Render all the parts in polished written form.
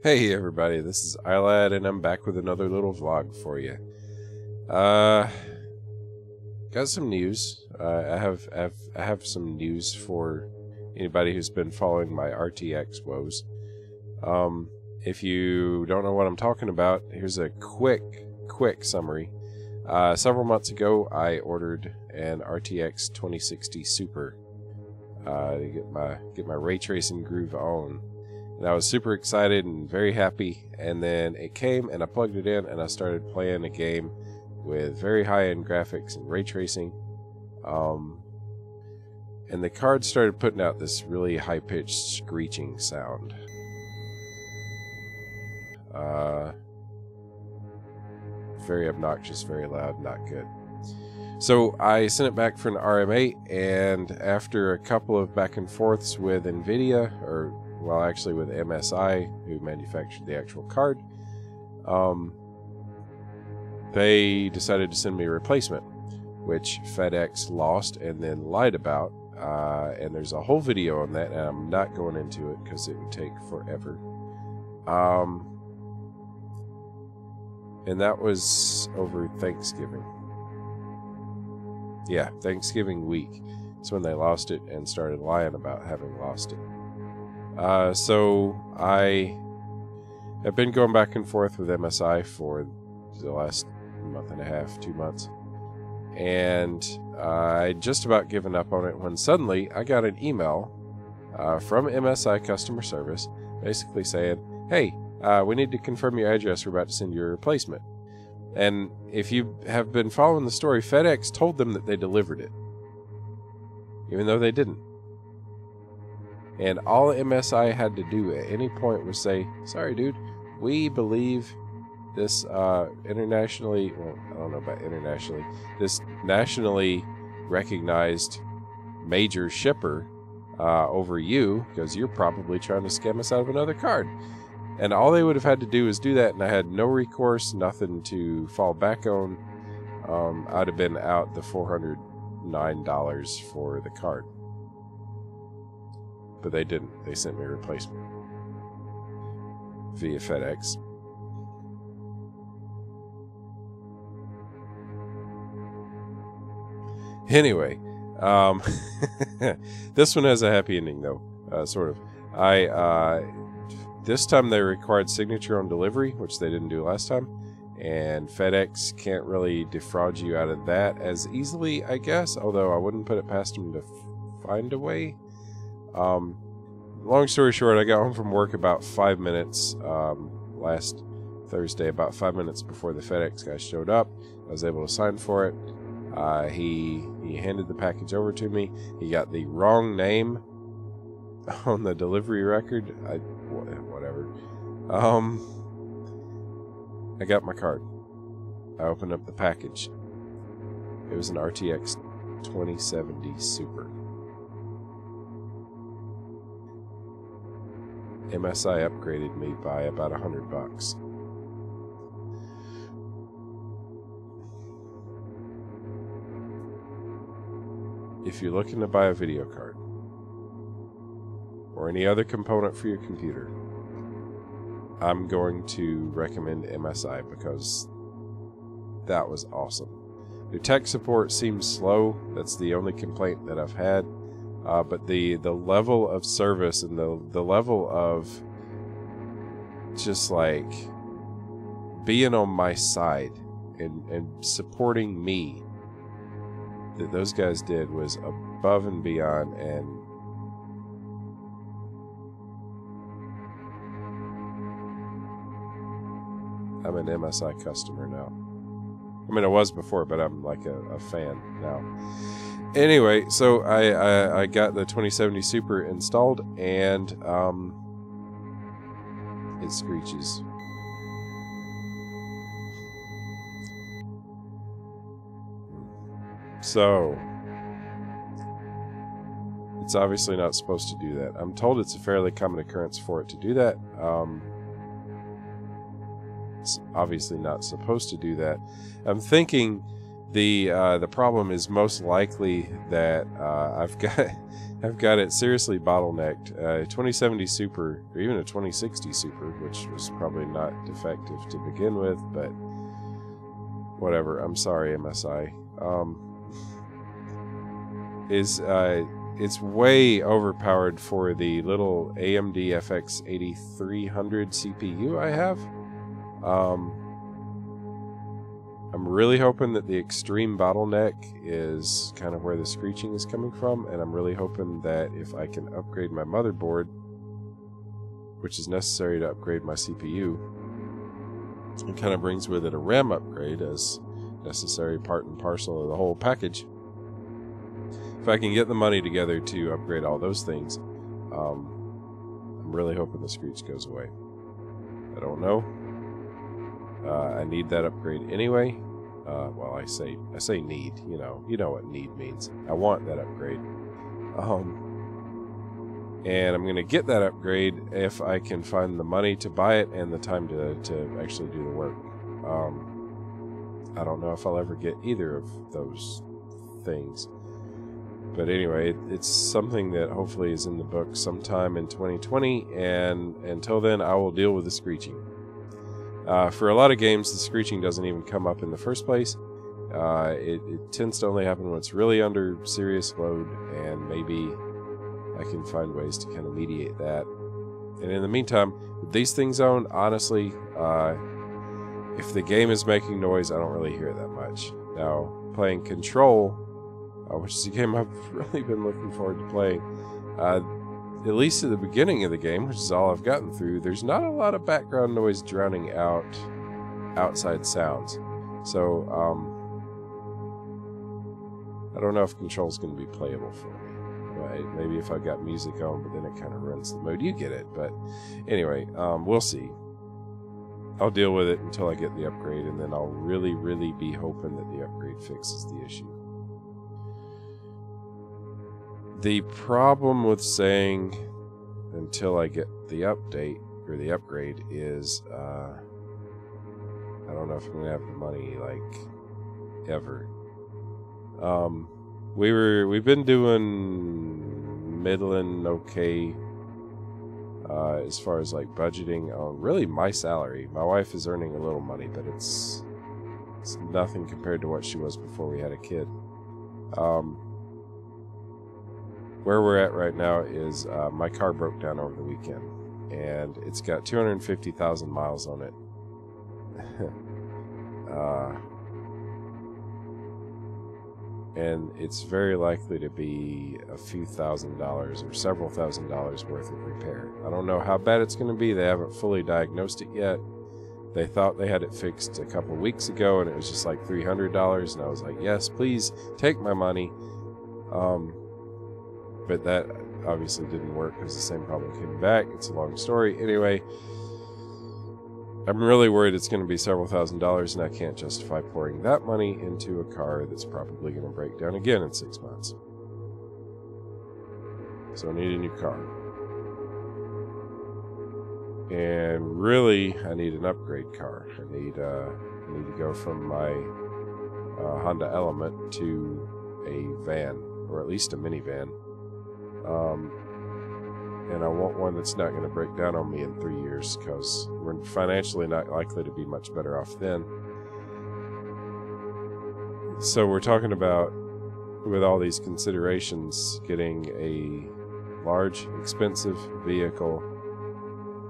Hey everybody, this is iLad and I'm back with another little vlog for you. Got some news. I have some news for anybody who's been following my RTX woes. If you don't know what I'm talking about, here's a quick summary. Several months ago, I ordered an RTX 2060 Super to get my ray tracing groove on. And I was super excited and very happy, and then it came and I plugged it in and I started playing a game with very high-end graphics and ray tracing, and the card started putting out this really high-pitched screeching sound. Very obnoxious, very loud, not good. So I sent it back for an RMA, and after a couple of back and forths with NVIDIA, well, actually with MSI, who manufactured the actual card, they decided to send me a replacement, which FedEx lost and then lied about, and there's a whole video on that, and I'm not going into it because it would take forever. And that was over Thanksgiving. Yeah, Thanksgiving week. That's when they lost it and started lying about having lost it. So I have been going back and forth with MSI for the last month and a half, 2 months, and I'd just about given up on it when suddenly I got an email from MSI customer service basically saying, hey, we need to confirm your address, we're about to send you a replacement. And if you have been following the story, FedEx told them that they delivered it, even though they didn't. And all MSI had to do at any point was say, sorry dude, we believe this internationally, well, I don't know about internationally, this nationally recognized major shipper over you, because you're probably trying to scam us out of another card. And all they would have had to do is do that, and I had no recourse, nothing to fall back on. I'd have been out the $409 for the card. But they didn't. They sent me a replacement via FedEx. Anyway, this one has a happy ending, though, sort of. This time they required signature on delivery, which they didn't do last time, and FedEx can't really defraud you out of that as easily, I guess, although I wouldn't put it past them to find a way. Long story short, I got home from work about 5 minutes last Thursday, about 5 minutes before the FedEx guy showed up. I was able to sign for it. He handed the package over to me. He got the wrong name on the delivery record. Whatever. I got my card. I opened up the package. It was an RTX 2070 Super. MSI upgraded me by about $100. If you're looking to buy a video card or any other component for your computer, I'm going to recommend MSI because that was awesome. Their tech support seems slow. That's the only complaint that I've had. But the level of service and the level of just like being on my side and supporting me that those guys did was above and beyond, and I'm an MSI customer now. I mean, I was before, but I'm like a fan now. Anyway, so I got the 2070 Super installed, and it screeches. So it's obviously not supposed to do that. I'm told it's a fairly common occurrence for it to do that. It's obviously not supposed to do that. I'm thinking The problem is most likely that I've got it seriously bottlenecked. 2070 Super, or even a 2060 Super, which was probably not defective to begin with, but whatever. I'm sorry, MSI. It's way overpowered for the little AMD FX 8300 CPU I have. I'm really hoping that the extreme bottleneck is kind of where the screeching is coming from, and I'm really hoping that if I can upgrade my motherboard, which is necessary to upgrade my CPU, it kind of brings with it a RAM upgrade as necessary part and parcel of the whole package. If I can get the money together to upgrade all those things, I'm really hoping the screech goes away. I don't know. I need that upgrade anyway. Well, I say need. You know what need means. I want that upgrade. And I'm gonna get that upgrade if I can find the money to buy it and the time to actually do the work. I don't know if I'll ever get either of those things. But anyway, it's something that hopefully is in the book sometime in 2020, and until then, I will deal with the screeching. For a lot of games, the screeching doesn't even come up in the first place. It tends to only happen when it's really under serious load, and maybe I can find ways to kind of mediate that. And in the meantime, with these things on, honestly, if the game is making noise, I don't really hear it that much. Now, playing Control, which is a game I've really been looking forward to playing, at least at the beginning of the game, which is all I've gotten through, there's not a lot of background noise drowning out outside sounds. So, I don't know if Control's going to be playable for me. Right? Maybe if I've got music on, but then it kind of ruins the mood. You get it, but anyway, we'll see. I'll deal with it until I get the upgrade, and then I'll really, really be hoping that the upgrade fixes the issue. The problem with saying until I get the update or the upgrade is I don't know if I'm gonna have the money like ever. We've been doing middling okay as far as like budgeting on really my salary. My wife is earning a little money, but it's nothing compared to what she was before we had a kid. Where we're at right now is my car broke down over the weekend, and it's got 250,000 miles on it. And it's very likely to be a few $1,000s or several $1,000s worth of repair. I don't know how bad it's going to be. They haven't fully diagnosed it yet. They thought they had it fixed a couple weeks ago, and it was just like $300, and I was like, yes, please take my money. But that obviously didn't work because the same problem came back. It's a long story. Anyway, I'm really worried it's going to be several $1,000s, and I can't justify pouring that money into a car that's probably going to break down again in 6 months. So I need a new car. And really, I need an upgrade car. I need to go from my Honda Element to a van, or at least a minivan. And I want one that's not going to break down on me in 3 years, because we're financially not likely to be much better off then. So we're talking about, with all these considerations, getting a large, expensive vehicle,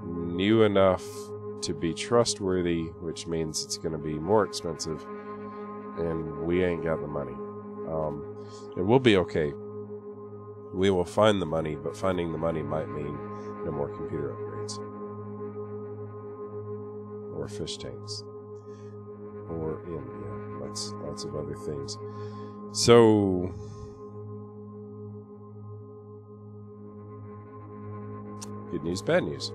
new enough to be trustworthy, which means it's going to be more expensive, and we ain't got the money. And we'll be okay. We will find the money, but finding the money might mean no more computer upgrades. Or fish tanks. Or, lots of other things. So, good news, bad news.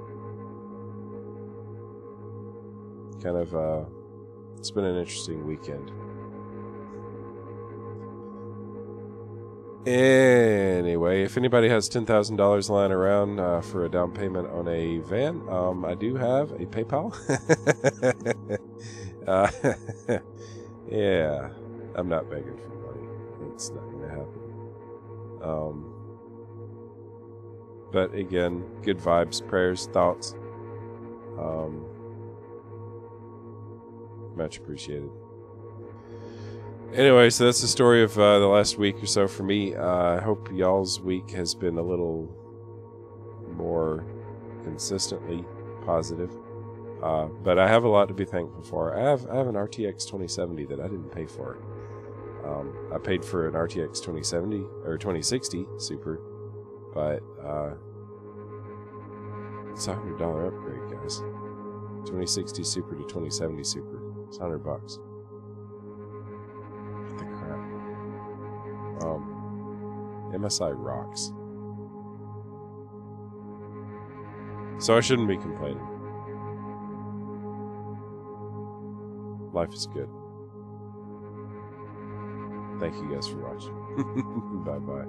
Kind of, it's been an interesting weekend. Anyway, if anybody has $10,000 lying around for a down payment on a van, I do have a PayPal. Yeah. I'm not begging for money. It's not going to happen. But again, good vibes, prayers, thoughts. Much appreciated. Anyway, so that's the story of the last week or so for me. I hope y'all's week has been a little more consistently positive. But I have a lot to be thankful for. I have an RTX 2070 that I didn't pay for. I paid for an RTX 2070 or 2060 Super, but it's a $100 upgrade, guys. 2060 Super to 2070 Super. It's $100. What the crap? MSI rocks. So I shouldn't be complaining. Life is good. Thank you guys for watching. Bye-bye.